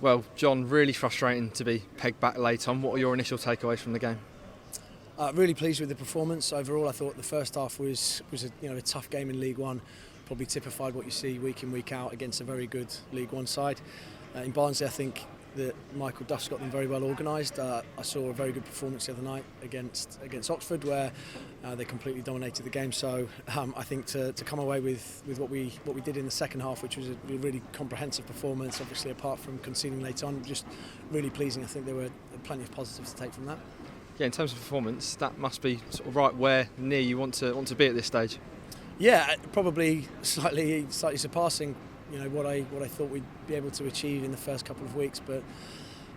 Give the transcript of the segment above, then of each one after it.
Well, John, really frustrating to be pegged back late on. What are your initial takeaways from the game? Really pleased with the performance. Overall, I thought the first half was a tough game in League One. Probably typified what you see week in, week out against a very good League One side. In Barnsley, I think that Michael Duff's got them very well organised. I saw a very good performance the other night against Oxford, where they completely dominated the game. So I think to come away with what we did in the second half, which was a really comprehensive performance, obviously apart from conceding late on, just really pleasing. I think there were plenty of positives to take from that. Yeah, in terms of performance, that must be sort of right where near you want to be at this stage. Yeah, probably slightly surpassing, what I thought we'd be able to achieve in the first couple of weeks. But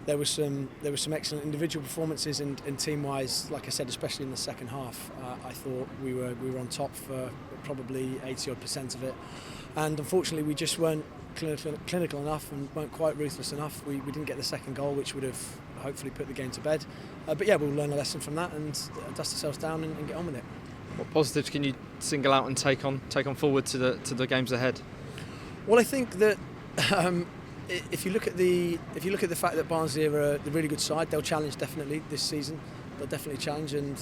there were some excellent individual performances and team-wise, like I said, especially in the second half. I thought we were on top for probably 80% of it, and unfortunately we just weren't clinical enough and weren't quite ruthless enough. We didn't get the second goal, which would have hopefully put the game to bed. But yeah, we'll learn a lesson from that and dust ourselves down and get on with it. What positives can you single out and take on forward to the games ahead? Well, I think that if you look at the fact that Barnsley are a really good side, they'll challenge definitely this season. They'll definitely challenge, and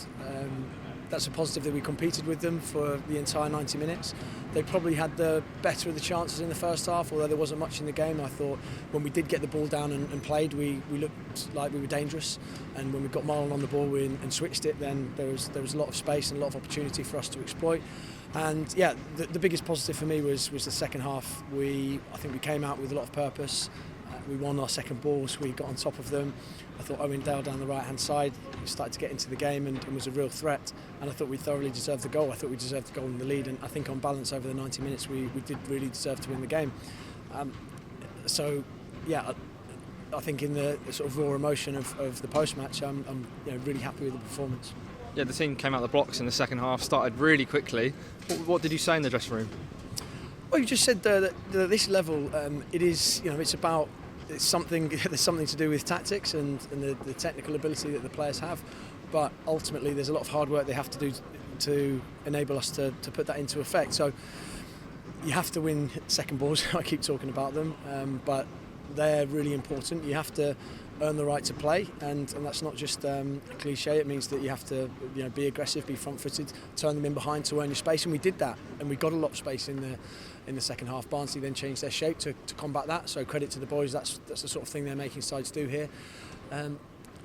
that's a positive that we competed with them for the entire 90 minutes. They probably had the better of the chances in the first half, although there wasn't much in the game. I thought when we did get the ball down and played, we looked like we were dangerous. And when we got Marlon on the ball and switched it, then there was a lot of space and a lot of opportunity for us to exploit. And yeah, the biggest positive for me was the second half. I think we came out with a lot of purpose. We won our second balls, we got on top of them. I thought Owen Dale down the right-hand side started to get into the game and was a real threat. And I thought we thoroughly deserved the goal. I thought we deserved the goal in the lead. And I think on balance over the 90 minutes, we did really deserve to win the game. So, yeah, I think in the sort of raw emotion of the post-match, I'm really happy with the performance. Yeah, the team came out the blocks in the second half, started really quickly. What did you say in the dressing room? Well, you just said that at this level, it is, there's something to do with tactics and the technical ability that the players have, but ultimately there's a lot of hard work they have to do to enable us to put that into effect. So you have to win second balls. I keep talking about them, but they're really important. You have to earn the right to play, and that's not just a cliche. It means that you have to be aggressive, be front-footed, turn them in behind to earn your space, and we did that, and we got a lot of space in the second half. Barnsley then changed their shape to combat that, so credit to the boys. That's the sort of thing they're making sides do here.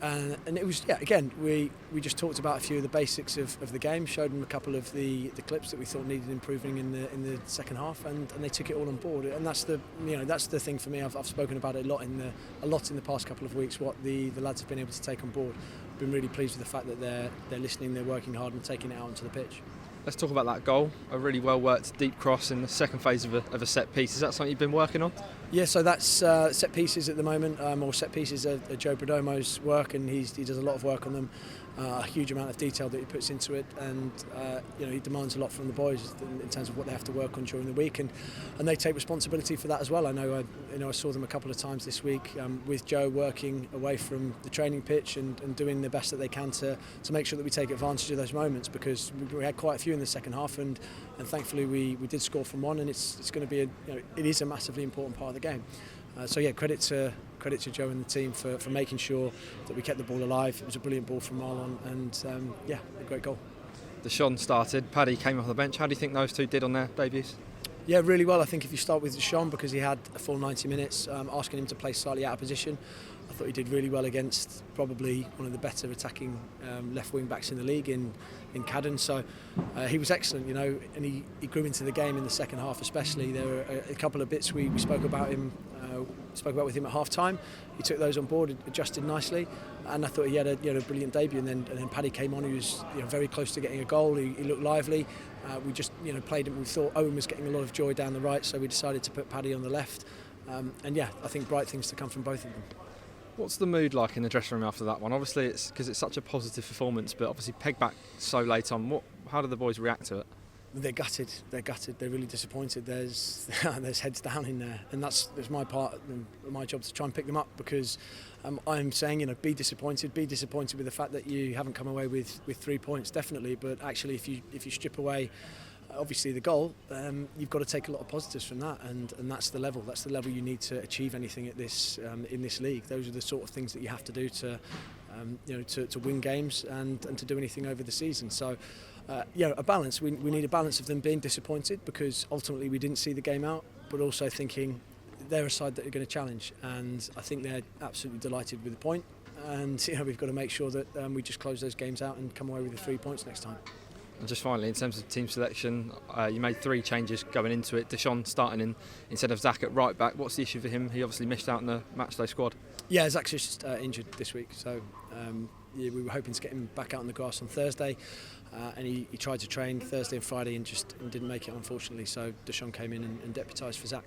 And it was, again, we just talked about a few of the basics of the game, showed them a couple of the clips that we thought needed improving in the second half, and they took it all on board. And that's the thing for me. I've spoken about it a lot in the past couple of weeks. What the lads have been able to take on board. I've been really pleased with the fact that they're listening, they're working hard, and taking it out onto the pitch. Let's talk about that goal. A really well worked deep cross in the second phase of a set piece. Is that something you've been working on? Yeah, so that's set pieces at the moment, or set pieces are Joe Perdomo's work, and he does a lot of work on them. A huge amount of detail that he puts into it, and he demands a lot from the boys in terms of what they have to work on during the week, and they take responsibility for that as well. I know I saw them a couple of times this week with Joe working away from the training pitch and doing the best that they can to make sure that we take advantage of those moments, because we had quite a few in the second half, and thankfully we did score from one, and it's going to be it is a massively important part of the game. So yeah, credit to Joe and the team for making sure that we kept the ball alive. It was a brilliant ball from Marlon, and a great goal. Deshaun started, Paddy came off the bench. How do you think those two did on their debuts? Yeah, really well. I think if you start with Deshaun, because he had a full 90 minutes, asking him to play slightly out of position, I thought he did really well against probably one of the better attacking left wing backs in the league in Cadden. So he was excellent, and he grew into the game in the second half especially. There were a couple of bits we spoke about with him at half time. He took those on board, adjusted nicely, and I thought he had a brilliant debut. And then Paddy came on. He was very close to getting a goal. He looked lively. We just played him. We thought Owen was getting a lot of joy down the right, so we decided to put Paddy on the left. I think bright things to come from both of them. What's the mood like in the dressing room after that one? Obviously, it's because it's such a positive performance, but obviously pegged back so late on. How do the boys react to it? They're gutted. They're really disappointed. There's heads down in there, and that's my part, my job to try and pick them up, because I'm saying be disappointed with the fact that you haven't come away with 3 points, definitely. But actually, if you strip away obviously the goal, you've got to take a lot of positives from that, and that's the level. That's the level you need to achieve anything at this in this league. Those are the sort of things that you have to do to to win games and to do anything over the season. So a balance. We need a balance of them being disappointed because ultimately we didn't see the game out, but also thinking they're a side that are going to challenge, and I think they're absolutely delighted with the point. And we've got to make sure that we just close those games out and come away with the 3 points next time. And just finally, in terms of team selection, you made 3 changes going into it. Deshaun starting in instead of Zach at right back. What's the issue for him? He obviously missed out in the matchday squad. Yeah, Zach's just injured this week, so we were hoping to get him back out on the grass on Thursday, and he tried to train Thursday and Friday and didn't make it, unfortunately. So Deshaun came in and deputised for Zach.